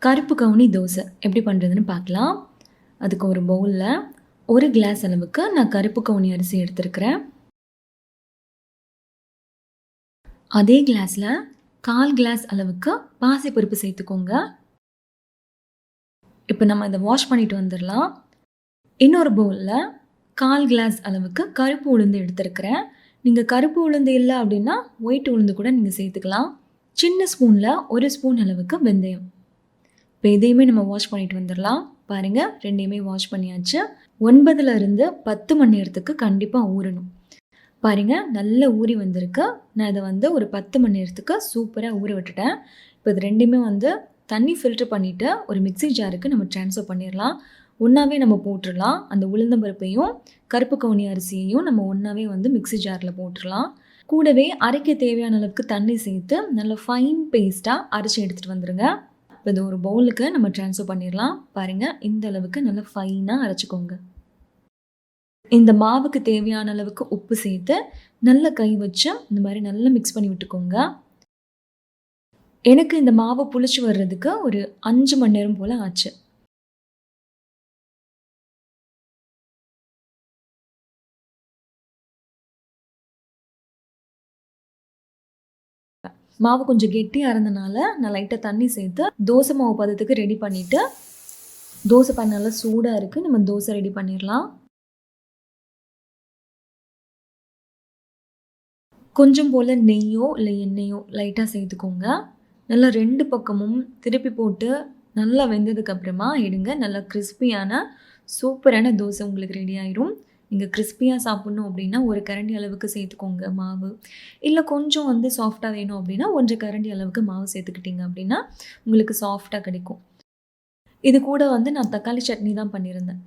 கருப்பு கவுனி தோசை எப்படி பண்ணுறதுன்னு பார்க்கலாம். அதுக்கு ஒரு பவுலில் 1 கிளாஸ் அளவுக்கு நான் கருப்பு கவுனி அரிசி எடுத்துருக்கிறேன். அதே கிளாஸில் 1/4 கிளாஸ் அளவுக்கு பாசிப்பருப்பு சேர்த்துக்கோங்க. இப்போ நம்ம இதை வாஷ் பண்ணிட்டு வந்துடலாம். இன்னொரு பவுலில் 1/4 கிளாஸ் அளவுக்கு கருப்பு உளுந்து எடுத்துருக்கிறேன். நீங்கள் கருப்பு உளுந்து இல்லை அப்படின்னா ஒயிட் உளுந்து கூட நீங்கள் சேர்த்துக்கலாம். சின்ன ஸ்பூனில் 1 ஸ்பூன் அளவுக்கு வெந்தயம். இப்போ இதையுமே நம்ம வாஷ் பண்ணிட்டு வந்துடலாம். பாருங்கள், ரெண்டையுமே வாஷ் பண்ணியாச்சு. 9லேருந்து 10 மணி நேரத்துக்கு கண்டிப்பாக ஊறணும். பாருங்கள், நல்ல ஊறி வந்திருக்கு. நான் இதை ஒரு 10 மணி நேரத்துக்கு சூப்பராக ஊற விட்டுட்டேன். இப்போ இது ரெண்டுமே தண்ணி ஃபில்ட்ரு பண்ணிவிட்டு ஒரு மிக்ஸி ஜாருக்கு நம்ம ட்ரான்ஸ்ஃபர் பண்ணிடலாம். ஒன்றாவே நம்ம போட்டுடலாம். அந்த உளுந்தம்பருப்பையும் கருப்பு கவுனி அரிசியையும் நம்ம ஒன்றாவே மிக்ஸி ஜாரில் போட்டுடலாம். கூடவே அரைக்க தேவையான அளவுக்கு தண்ணி சேர்த்து நல்ல ஃபைன் பேஸ்ட்டாக அரைச்சி எடுத்துகிட்டு வந்துடுங்க. இப்போ இது ஒரு பவுலுக்கு நம்ம ட்ரான்ஸ்ஃபர் பண்ணிடலாம். பாருங்கள், இந்த அளவுக்கு நல்லா ஃபைனாக அரைச்சிக்கோங்க. இந்த மாவுக்கு தேவையான அளவுக்கு உப்பு சேர்த்து நல்லா கை வச்சு இந்த மாதிரி நல்லா மிக்ஸ் பண்ணி விட்டுக்கோங்க. எனக்கு இந்த மாவை புளிச்சு வர்றதுக்கு ஒரு 5 மணி நேரம் போல் ஆச்சு. மாவு கொஞ்சம் கெட்டியாக இருந்தனால நான் லைட்டாக தண்ணி சேர்த்து தோசை மாவு பதத்துக்கு ரெடி பண்ணிவிட்டு, தோசை pan நல்லா சூடாக இருக்குது, நம்ம தோசை ரெடி பண்ணிடலாம். கொஞ்சம் போல் நெய்யோ இல்லை எண்ணெயோ லைட்டாக சேர்த்துக்கோங்க. நல்லா 2 பக்கமும் திருப்பி போட்டு நல்லா வெந்ததுக்கப்புறமா எடுங்க. நல்லா கிறிஸ்பியான சூப்பரான தோசை உங்களுக்கு ரெடி ஆயிரும். நீங்கள் கிறிஸ்பியாக சாப்பிட்ணும் அப்படின்னா 1 கரண்டி அளவுக்கு சேர்த்துக்கோங்க மாவு. இல்லை கொஞ்சம் சாஃப்டாக வேணும் அப்படின்னா 1 கரண்டி அளவுக்கு மாவு சேர்த்துக்கிட்டிங்க அப்படின்னா உங்களுக்கு சாஃப்டாக கிடைக்கும். இது கூட நான் தக்காளி சட்னி தான் பண்ணியிருந்தேன்.